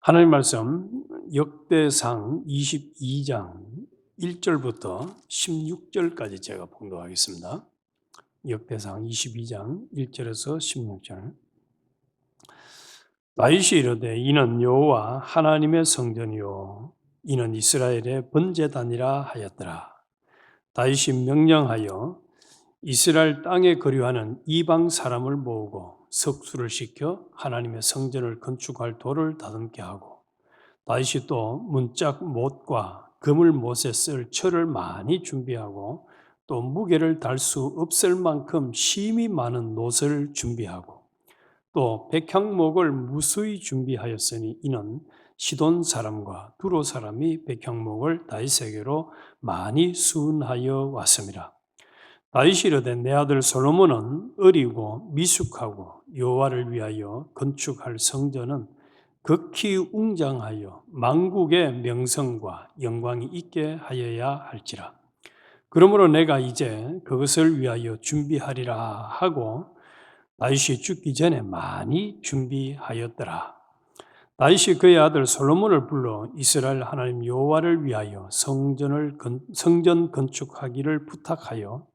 하나님 말씀 역대상 22장 1절부터 16절까지 제가 봉독하겠습니다. 역대상 22장 1절에서 16절. 다윗이 이르되 이는 여호와 하나님의 성전이요 이는 이스라엘의 번제단이라 하였더라. 다윗이 명령하여 이스라엘 땅에 거류하는 이방 사람을 모으고 석수를 시켜 하나님의 성전을 건축할 돌을 다듬게 하고, 다윗이 또 문짝 못과 그물 못에 쓸 철을 많이 준비하고, 또 무게를 달 수 없을 만큼 심이 많은 놋을 준비하고, 또 백향목을 무수히 준비하였으니 이는 시돈 사람과 두로 사람이 백향목을 다윗에게로 많이 수운하여 왔습니다. 다윗이 이르되 내 아들 솔로몬은 어리고 미숙하고 여호와를 위하여 건축할 성전은 극히 웅장하여 만국의 명성과 영광이 있게 하여야 할지라. 그러므로 내가 이제 그것을 위하여 준비하리라 하고 다윗이 죽기 전에 많이 준비하였더라. 다윗이 그의 아들 솔로몬을 불러 이스라엘 하나님 여호와를 위하여 성전 건축하기를 부탁하여,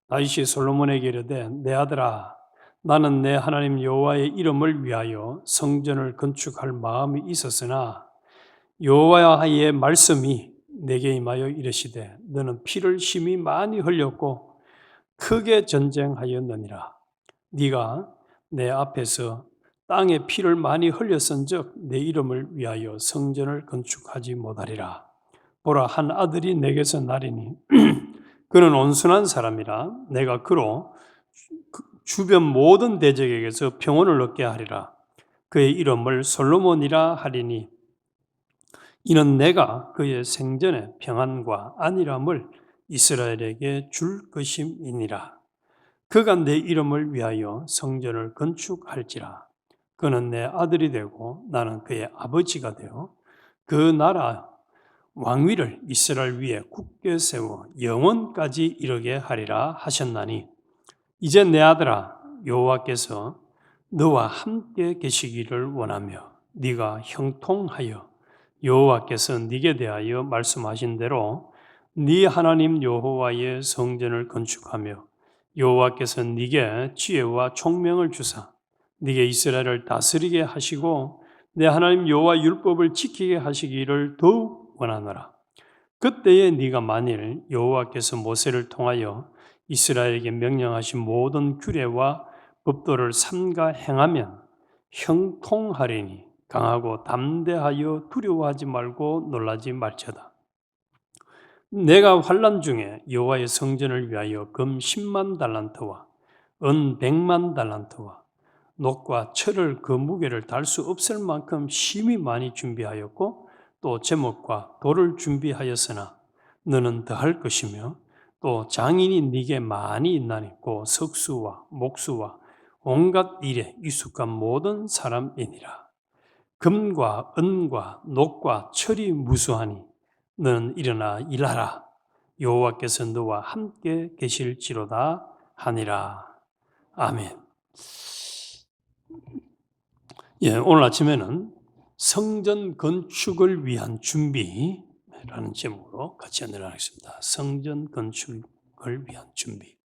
다윗이 솔로몬에게 이르되 내 아들아, 나는 내 하나님 여호와의 이름을 위하여 성전을 건축할 마음이 있었으나 여호와의 말씀이 내게 임하여 이르시되 너는 피를 심히 많이 흘렸고 크게 전쟁하였느니라. 네가 내 앞에서 땅에 피를 많이 흘렸은즉 내 이름을 위하여 성전을 건축하지 못하리라. 보라, 한 아들이 내게서 나리니 그는 온순한 사람이라 내가 그로 주변 모든 대적에게서 평온을 얻게 하리라. 그의 이름을 솔로몬이라 하리니 이는 내가 그의 생전에 평안과 안일함을 이스라엘에게 줄 것임이니라. 그가 내 이름을 위하여 성전을 건축할지라. 그는 내 아들이 되고 나는 그의 아버지가 되어 그 나라 왕위를 이스라엘 위에 굳게 세워 영원까지 이르게 하리라 하셨나니, 이제 내 아들아, 여호와께서 너와 함께 계시기를 원하며 네가 형통하여 여호와께서 네게 대하여 말씀하신 대로 네 하나님 여호와의 성전을 건축하며 여호와께서 네게 지혜와 총명을 주사 네게 이스라엘을 다스리게 하시고 내 하나님 여호와 율법을 지키게 하시기를 더욱 원하노라. 그때에 네가 만일 여호와께서 모세를 통하여 이스라엘에게 명령하신 모든 규례와 법도를 삼가 행하면 형통하리니 강하고 담대하여 두려워하지 말고 놀라지 말지어다. 내가 환난 중에 여호와의 성전을 위하여 금 10만 달란트와 은 100만 달란트와 놋과 철을 그 무게를 달 수 없을 만큼 심히 많이 준비하였고, 또 제목과 돌을 준비하였으나 너는 더할 것이며 또 장인이 네게 많이 있나니 곧 석수와 목수와 온갖 일에 익숙한 모든 사람이니라. 금과 은과 놋과 철이 무수하니 너는 일어나 일하라. 여호와께서 너와 함께 계실지로다 하니라. 아멘. 오늘 아침에는 성전 건축을 위한 준비라는 제목으로 같이 나누겠습니다. 성전 건축을 위한 준비.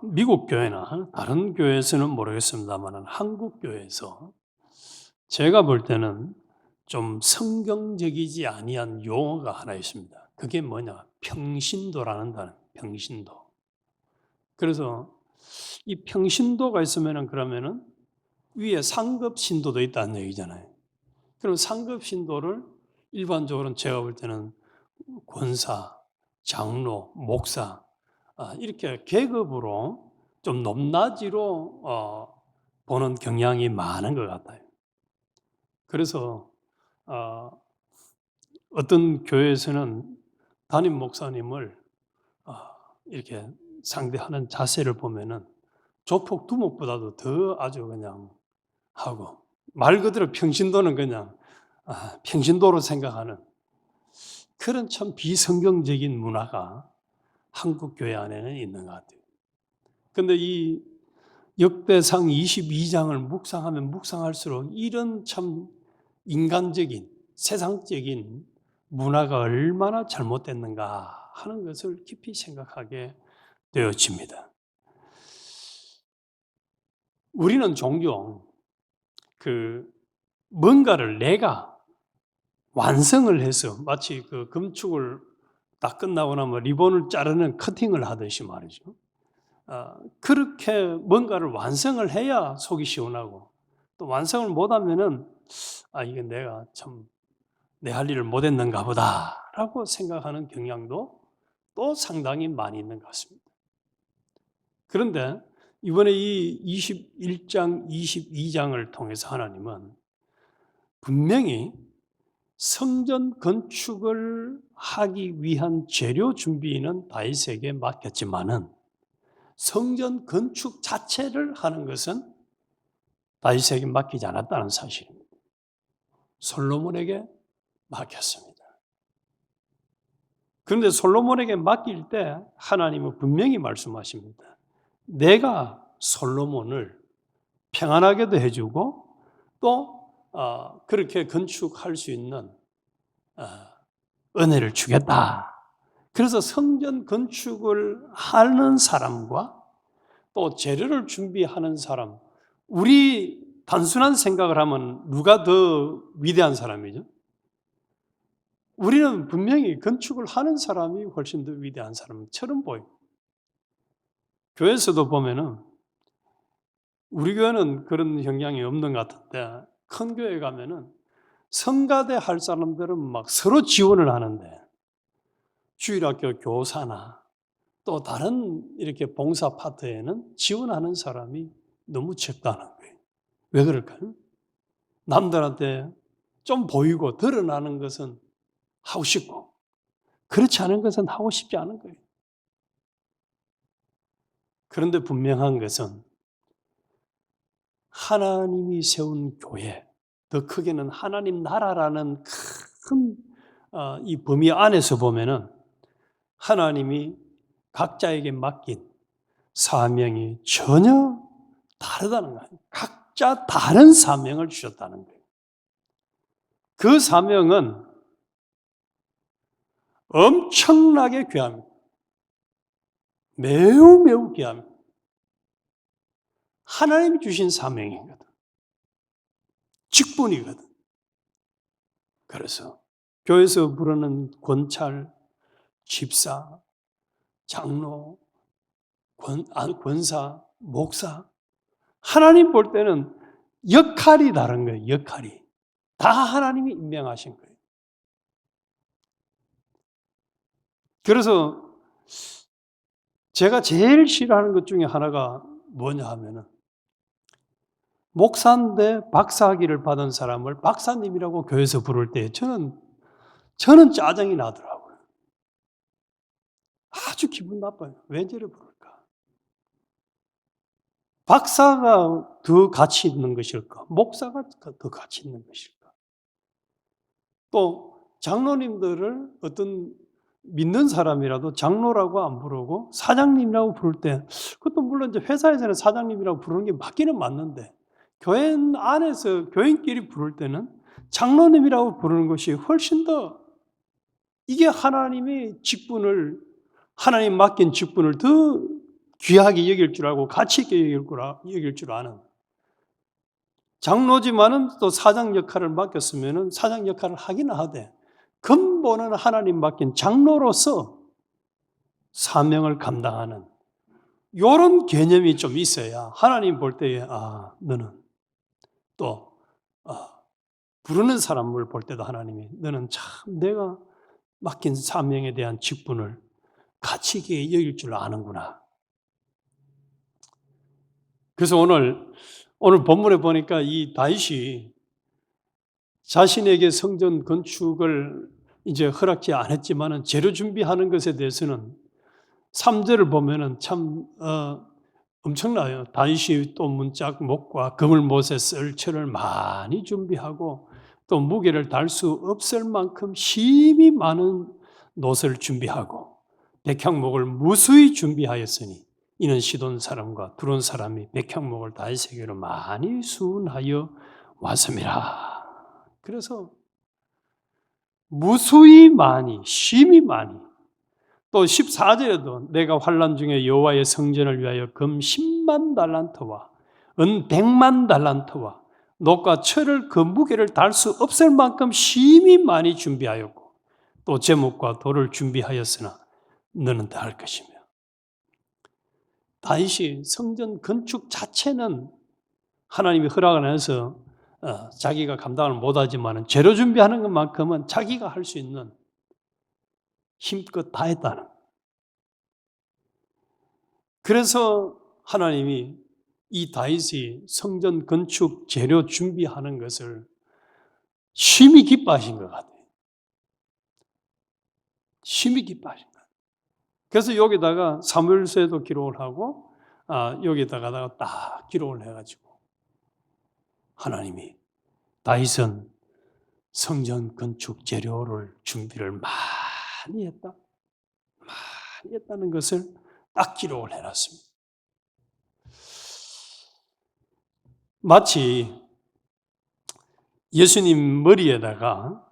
미국 교회나 다른 교회에서는 모르겠습니다만 한국 교회에서 제가 볼 때는 좀 성경적이지 아니한 용어가 하나 있습니다. 그게 뭐냐? 평신도라는 단어, 평신도. 그래서 이 평신도가 있으면은 그러면은 위에 상급 신도도 있다는 얘기잖아요. 그럼 상급 신도를 일반적으로는 제가 볼 때는 권사, 장로, 목사 이렇게 계급으로 좀 높낮이로 보는 경향이 많은 것 같아요. 그래서 어떤 교회에서는 담임 목사님을 이렇게 상대하는 자세를 보면은 조폭 두목보다도 더 아주 그냥 하고, 말 그대로 평신도는 그냥 평신도로 생각하는 그런 참 비성경적인 문화가 한국 교회 안에는 있는 것 같아요. 그런데 이 역대상 22장을 묵상하면 묵상할수록 이런 참 인간적인, 세상적인 문화가 얼마나 잘못됐는가 하는 것을 깊이 생각하게 되어집니다. 우리는 종종 뭔가를 내가 완성을 해서 마치 금축을 다 끝나고 나면 리본을 자르는 커팅을 하듯이 말이죠. 그렇게 뭔가를 완성을 해야 속이 시원하고, 또 완성을 못하면은 이게 내가 참 내 할 일을 못했는가 보다라고 생각하는 경향도 또 상당히 많이 있는 것 같습니다. 그런데 이번에 이 21장, 22장을 통해서 하나님은 분명히 성전 건축을 하기 위한 재료 준비는 다윗에게 맡겼지만은 성전 건축 자체를 하는 것은 다윗에게 맡기지 않았다는 사실입니다. 솔로몬에게 맡겼습니다. 그런데 솔로몬에게 맡길 때 하나님은 분명히 말씀하십니다. 내가 솔로몬을 평안하게도 해주고 또 그렇게 건축할 수 있는 은혜를 주겠다. 그래서 성전 건축을 하는 사람과 또 재료를 준비하는 사람, 우리 단순한 생각을 하면 누가 더 위대한 사람이죠? 우리는 분명히 건축을 하는 사람이 훨씬 더 위대한 사람처럼 보여요. 교회에서도 보면은 우리 교회는 그런 경향이 없는 것 같은데 큰 교회 가면은 성가대 할 사람들은 막 서로 지원을 하는데 주일학교 교사나 또 다른 이렇게 봉사 파트에는 지원하는 사람이 너무 적다는 거예요. 왜 그럴까요? 남들한테 좀 보이고 드러나는 것은 하고 싶고 그렇지 않은 것은 하고 싶지 않은 거예요. 그런데 분명한 것은 하나님이 세운 교회, 더 크게는 하나님 나라라는 큰 이 범위 안에서 보면은 하나님이 각자에게 맡긴 사명이 전혀 다르다는 거예요. 각자 다른 사명을 주셨다는 거예요. 그 사명은 엄청나게 귀합니다. 매우 매우 귀합니다. 하나님이 주신 사명이거든. 직분이거든. 그래서 교회에서 부르는 권찰, 집사, 장로, 권사, 목사, 하나님 볼 때는 역할이 다른 거예요. 역할이. 다 하나님이 임명하신 거예요. 그래서 제가 제일 싫어하는 것 중에 하나가 뭐냐 하면은 목사인데 박사학위를 받은 사람을 박사님이라고 교회에서 부를 때 저는 짜증이 나더라고요. 아주 기분 나빠요. 왜 저래 부를까? 박사가 더 가치 있는 것일까? 목사가 더 가치 있는 것일까? 또 장로님들을 어떤 믿는 사람이라도 장로라고 안 부르고 사장님이라고 부를 때, 그것도 물론 이제 회사에서는 사장님이라고 부르는 게 맞기는 맞는데 교회 안에서 교인끼리 부를 때는 장로님이라고 부르는 것이 훨씬 더, 이게 하나님의 직분을, 하나님 맡긴 직분을 더 귀하게 여길 줄 알고 가치 있게 여길 줄 아는, 장로지만은 또 사장 역할을 맡겼으면은 사장 역할을 하기는 하되 근본은 하나님 맡긴 장로로서 사명을 감당하는 이런 개념이 좀 있어야 하나님 볼 때에 너는 또 부르는 사람을 볼 때도 하나님이 너는 참 내가 맡긴 사명에 대한 직분을 가치 있게 여길 줄 아는구나. 그래서 오늘 본문에 보니까 이 다윗이 자신에게 성전 건축을 이제 허락지 않았지만은 재료 준비하는 것에 대해서는 3절을 보면은 참 엄청나요. 다윗이 또 문짝 목과 그물못에 쓸 철을 많이 준비하고 또 무게를 달 수 없을 만큼 힘이 많은 놋을 준비하고 백향목을 무수히 준비하였으니 이는 시돈 사람과 두론 사람이 백향목을 다윗에게로 많이 수운하여 왔음이라. 그래서 무수히 많이, 심히 많이, 또 14절에도 내가 환난 중에 여호와의 성전을 위하여 금 10만 달란트와 은 100만 달란트와 녹과 철을 그 무게를 달 수 없을 만큼 심히 많이 준비하였고 또 제목과 돌을 준비하였으나 너는 다 할 것이며. 다윗이 성전 건축 자체는 하나님이 허락을 해서 자기가 감당을 못하지만 재료 준비하는 것만큼은 자기가 할 수 있는 힘껏 다 했다는. 그래서 하나님이 이 다윗이 성전 건축 재료 준비하는 것을 심히 기뻐하신 것 같아요. 심히 기뻐하신 것 같아요. 그래서 여기다가 사무엘서에도 기록을 하고 여기다가 딱 기록을 해가지고 하나님이 다윗은 성전 건축 재료를 준비를 많이 했다. 많이 했다는 것을 딱 기록을 해놨습니다. 마치 예수님 머리에다가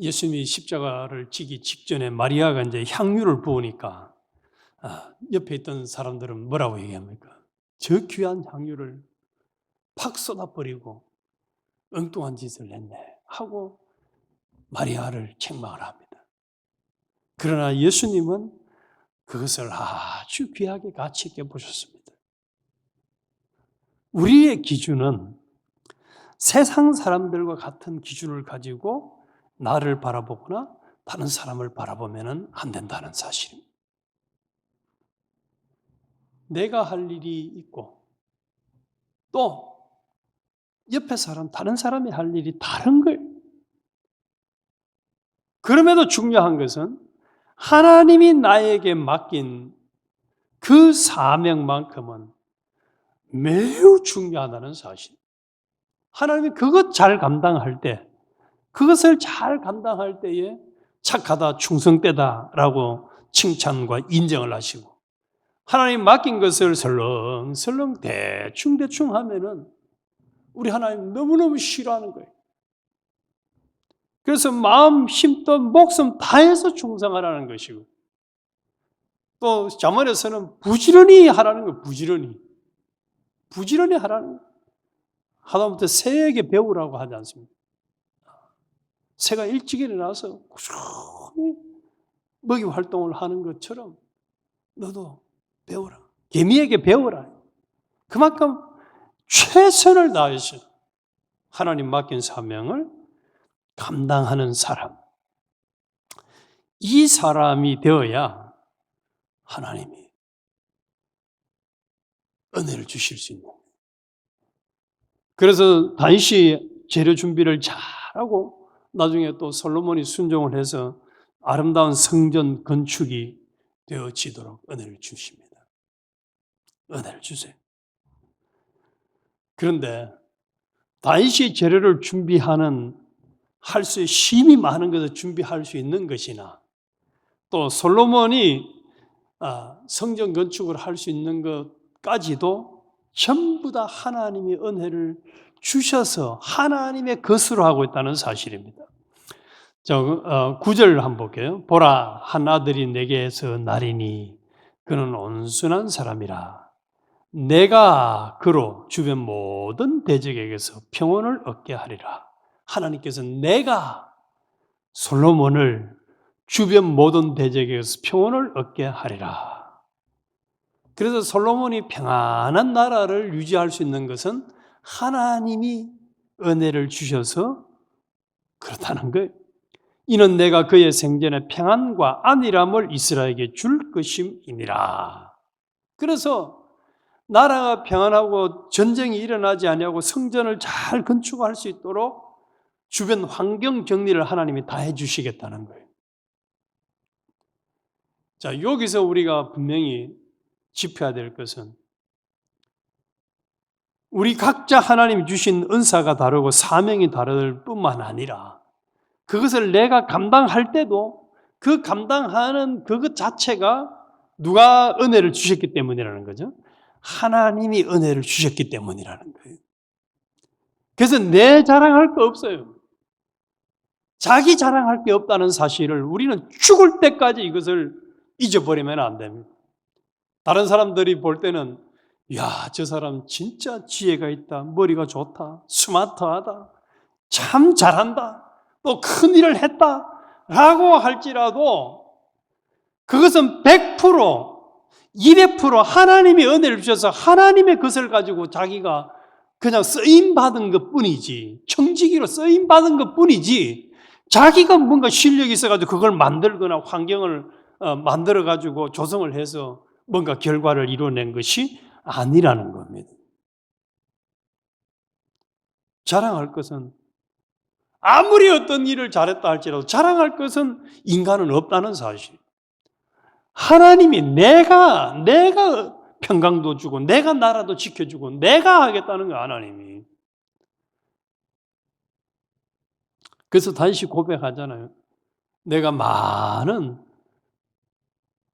예수님이 십자가를 지기 직전에 마리아가 이제 향유를 부으니까 옆에 있던 사람들은 뭐라고 얘기합니까? 저 귀한 향유를 팍 쏟아버리고 엉뚱한 짓을 했네 하고 마리아를 책망을 합니다. 그러나 예수님은 그것을 아주 귀하게 가치 있게 보셨습니다. 우리의 기준은 세상 사람들과 같은 기준을 가지고 나를 바라보거나 다른 사람을 바라보면 안 된다는 사실입니다. 내가 할 일이 있고 또 옆에 사람, 다른 사람이 할 일이 다른 거예요. 그럼에도 중요한 것은 하나님이 나에게 맡긴 그 사명만큼은 매우 중요하다는 사실. 하나님이 그것 잘 감당할 때, 그것을 잘 감당할 때에 착하다, 충성되다라고 칭찬과 인정을 하시고, 하나님 맡긴 것을 설렁설렁 대충 하면은 우리 하나님 너무너무 싫어하는 거예요. 그래서 마음, 힘도 목숨 다해서 충성하라는 것이고, 또 잠언에서는 부지런히 하라는 거예요. 부지런히 하라는 거예요. 하다못해 새에게 배우라고 하지 않습니까? 새가 일찍 일어나서 꾸준히 먹이 활동을 하는 것처럼 너도 배워라. 개미에게 배워라. 그만큼 최선을 다해서 하나님 맡긴 사명을 감당하는 사람. 이 사람이 되어야 하나님이 은혜를 주실 수 있는. 그래서 다윗이 재료 준비를 잘하고 나중에 또 솔로몬이 순종을 해서 아름다운 성전 건축이 되어지도록 은혜를 주십니다. 은혜를 주세요. 그런데 다윗이 재료를 준비하는 할 수 힘이 많은 것을 준비할 수 있는 것이나 또 솔로몬이 성전 건축을 할 수 있는 것까지도 전부 다 하나님의 은혜를 주셔서 하나님의 것으로 하고 있다는 사실입니다. 9절 한번 볼게요. 보라, 한 아들이 내게서 나리니 그는 온순한 사람이라. 내가 그로 주변 모든 대적에게서 평온을 얻게 하리라. 하나님께서 내가 솔로몬을 주변 모든 대적에게서 평온을 얻게 하리라. 그래서 솔로몬이 평안한 나라를 유지할 수 있는 것은 하나님이 은혜를 주셔서 그렇다는 거예요. 이는 내가 그의 생전에 평안과 안일함을 이스라엘에게 줄 것임이니라. 그래서 나라가 평안하고 전쟁이 일어나지 아니하고 성전을 잘 건축할 수 있도록 주변 환경 정리를 하나님이 다 해주시겠다는 거예요. 자, 여기서 우리가 분명히 짚어야 될 것은 우리 각자 하나님이 주신 은사가 다르고 사명이 다를 뿐만 아니라 그것을 내가 감당할 때도 그 감당하는 그것 자체가 누가 은혜를 주셨기 때문이라는 거죠. 하나님이 은혜를 주셨기 때문이라는 거예요. 그래서 내 자랑할 거 없어요. 자기 자랑할 게 없다는 사실을 우리는 죽을 때까지 이것을 잊어버리면 안 됩니다. 다른 사람들이 볼 때는 야, 저 사람 진짜 지혜가 있다, 머리가 좋다, 스마트하다, 참 잘한다, 또 큰 일을 했다 라고 할지라도 그것은 100%, 200% 하나님이 은혜를 주셔서 하나님의 것을 가지고 자기가 그냥 쓰임받은 것 뿐이지, 청지기로 쓰임받은 것 뿐이지, 자기가 뭔가 실력이 있어가지고 그걸 만들거나 환경을 만들어가지고 조성을 해서 뭔가 결과를 이뤄낸 것이 아니라는 겁니다. 자랑할 것은 아무리 어떤 일을 잘했다 할지라도 자랑할 것은 인간은 없다는 사실. 하나님이 내가 평강도 주고 내가 나라도 지켜주고 내가 하겠다는 거 하나님이. 그래서 다시 고백하잖아요. 내가 많은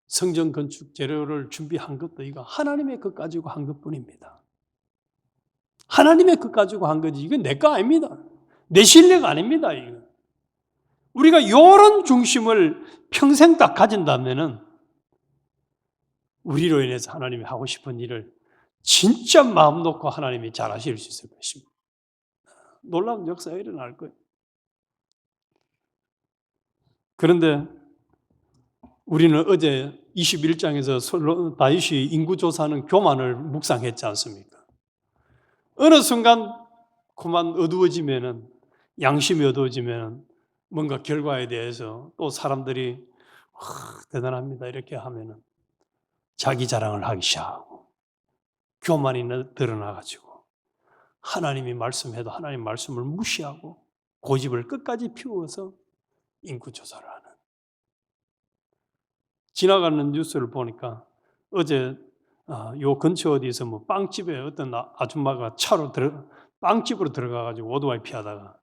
성전 건축 재료를 준비한 것도 이거 하나님의 것 가지고 한 것뿐입니다. 하나님의 것 가지고 한 거지 이건 내 거 아닙니다. 내 실력 아닙니다. 이거. 우리가 이런 중심을 평생 딱 가진다면은 우리로 인해서 하나님이 하고 싶은 일을 진짜 마음 놓고 하나님이 잘하실 수 있을 것입니다. 놀라운 역사가 일어날 거예요. 그런데 우리는 어제 21장에서 다윗이 인구조사하는 교만을 묵상했지 않습니까? 어느 순간 그만 어두워지면은, 양심이 어두워지면은 뭔가 결과에 대해서 또 사람들이 대단합니다 이렇게 하면은 자기 자랑을 하기 시작하고 교만이 드러나가지고 하나님이 말씀해도 하나님 말씀을 무시하고 고집을 끝까지 피워서 인구조사를 하는. 지나가는 뉴스를 보니까 어제 요 근처 어디서 뭐 빵집에 어떤 아줌마가 빵집으로 들어가가지고 오토바이 피하다가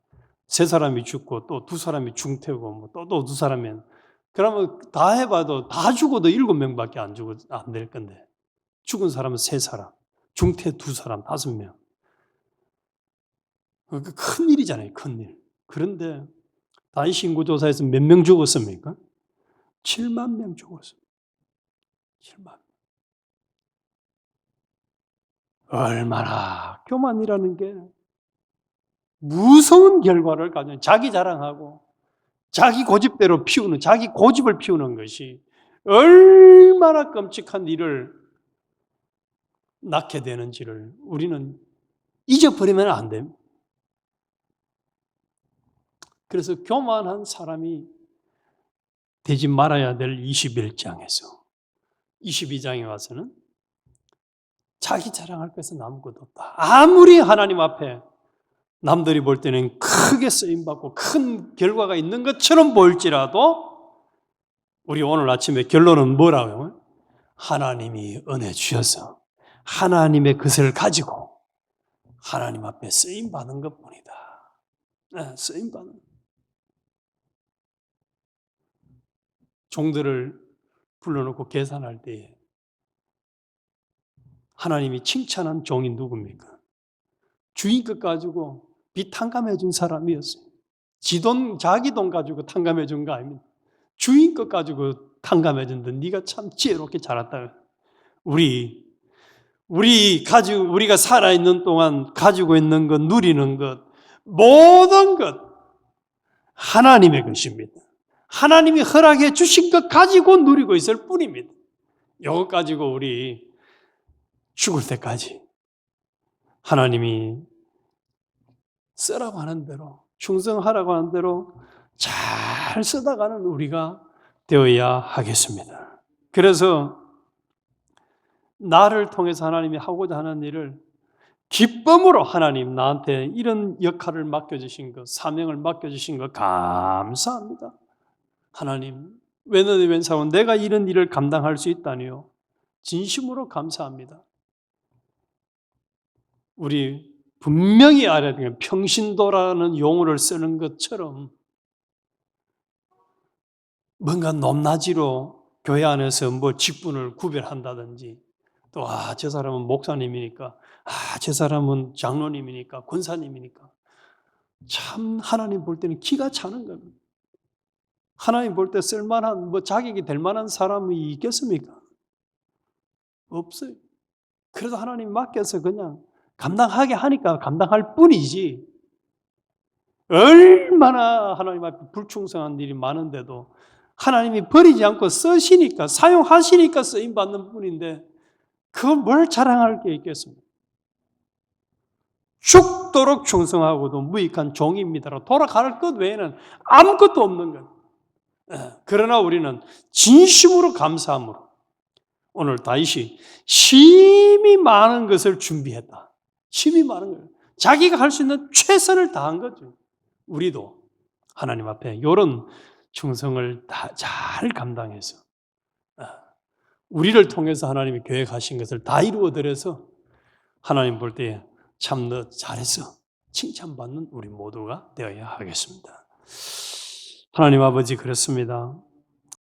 3사람이 죽고 또 2사람이 중태고 뭐 또 2사람이 그러면 다 해봐도 다 죽어도 7명밖에 안 될 건데 죽은 사람은 3사람, 중태 2사람, 5명. 큰 일이잖아요, 큰 일. 그런데 다윗 인구조사에서 몇 명 죽었습니까? 7만 명 죽었습니다. 7만. 얼마나 교만이라는 게 무서운 결과를 가진 자기 자랑하고 자기 고집대로 피우는 자기 고집을 피우는 것이 얼마나 끔찍한 일을 낳게 되는지를 우리는 잊어버리면 안 됩니다. 그래서 교만한 사람이 되지 말아야 될 21장에서 22장에 와서는 자기 자랑할 것은 아무것도 없다. 아무리 하나님 앞에 남들이 볼 때는 크게 쓰임받고 큰 결과가 있는 것처럼 보일지라도 우리 오늘 아침에 결론은 뭐라고요? 하나님이 은혜 주셔서 하나님의 것을 가지고 하나님 앞에 쓰임받은 것뿐이다. 네, 쓰임받은. 종들을 불러놓고 계산할 때에 하나님이 칭찬한 종이 누굽니까? 주인 것 가지고 빚 탕감해 준 사람이었어요. 자기 돈 가지고 탕감해 준 거 아닙니다. 주인 것 가지고 탕감해 준다. 네가 참 지혜롭게 자랐다. 우리가 살아있는 동안 가지고 있는 것, 누리는 것, 모든 것 하나님의 것입니다. 하나님이 허락해 주신 것 가지고 누리고 있을 뿐입니다. 이것 가지고 우리 죽을 때까지 하나님이 쓰라고 하는 대로, 충성하라고 하는 대로 잘 쓰다가는 우리가 되어야 하겠습니다. 그래서 나를 통해서 하나님이 하고자 하는 일을 기쁨으로 하나님 나한테 이런 역할을 맡겨주신 것, 사명을 맡겨주신 것 감사합니다. 하나님, 웬 사원 내가 이런 일을 감당할 수 있다니요. 진심으로 감사합니다. 우리 분명히 알아야 되는 평신도라는 용어를 쓰는 것처럼 뭔가 높낮이로 교회 안에서 뭐 직분을 구별한다든지 또 저 사람은 목사님이니까 저 사람은 장로님이니까 권사님이니까 참 하나님 볼 때는 기가 차는 겁니다. 하나님 볼 때 쓸만한 자격이 될 만한 사람이 있겠습니까? 없어요. 그래도 하나님 맡겨서 그냥 감당하게 하니까 감당할 뿐이지 얼마나 하나님 앞에 불충성한 일이 많은데도 하나님이 버리지 않고 쓰시니까 사용하시니까 쓰임받는 뿐인데 그걸 뭘 자랑할 게 있겠습니까? 죽도록 충성하고도 무익한 종입니다로 돌아갈 것 외에는 아무것도 없는 것. 그러나 우리는 진심으로 감사함으로 오늘 다윗이 심히 많은 것을 준비했다. 심히 많은 거예요. 자기가 할 수 있는 최선을 다한 거죠. 우리도 하나님 앞에 이런 충성을 잘 감당해서 우리를 통해서 하나님이 계획하신 것을 다 이루어드려서 하나님 볼 때 참 너 잘했어 칭찬받는 우리 모두가 되어야 하겠습니다. 하나님 아버지 그렇습니다.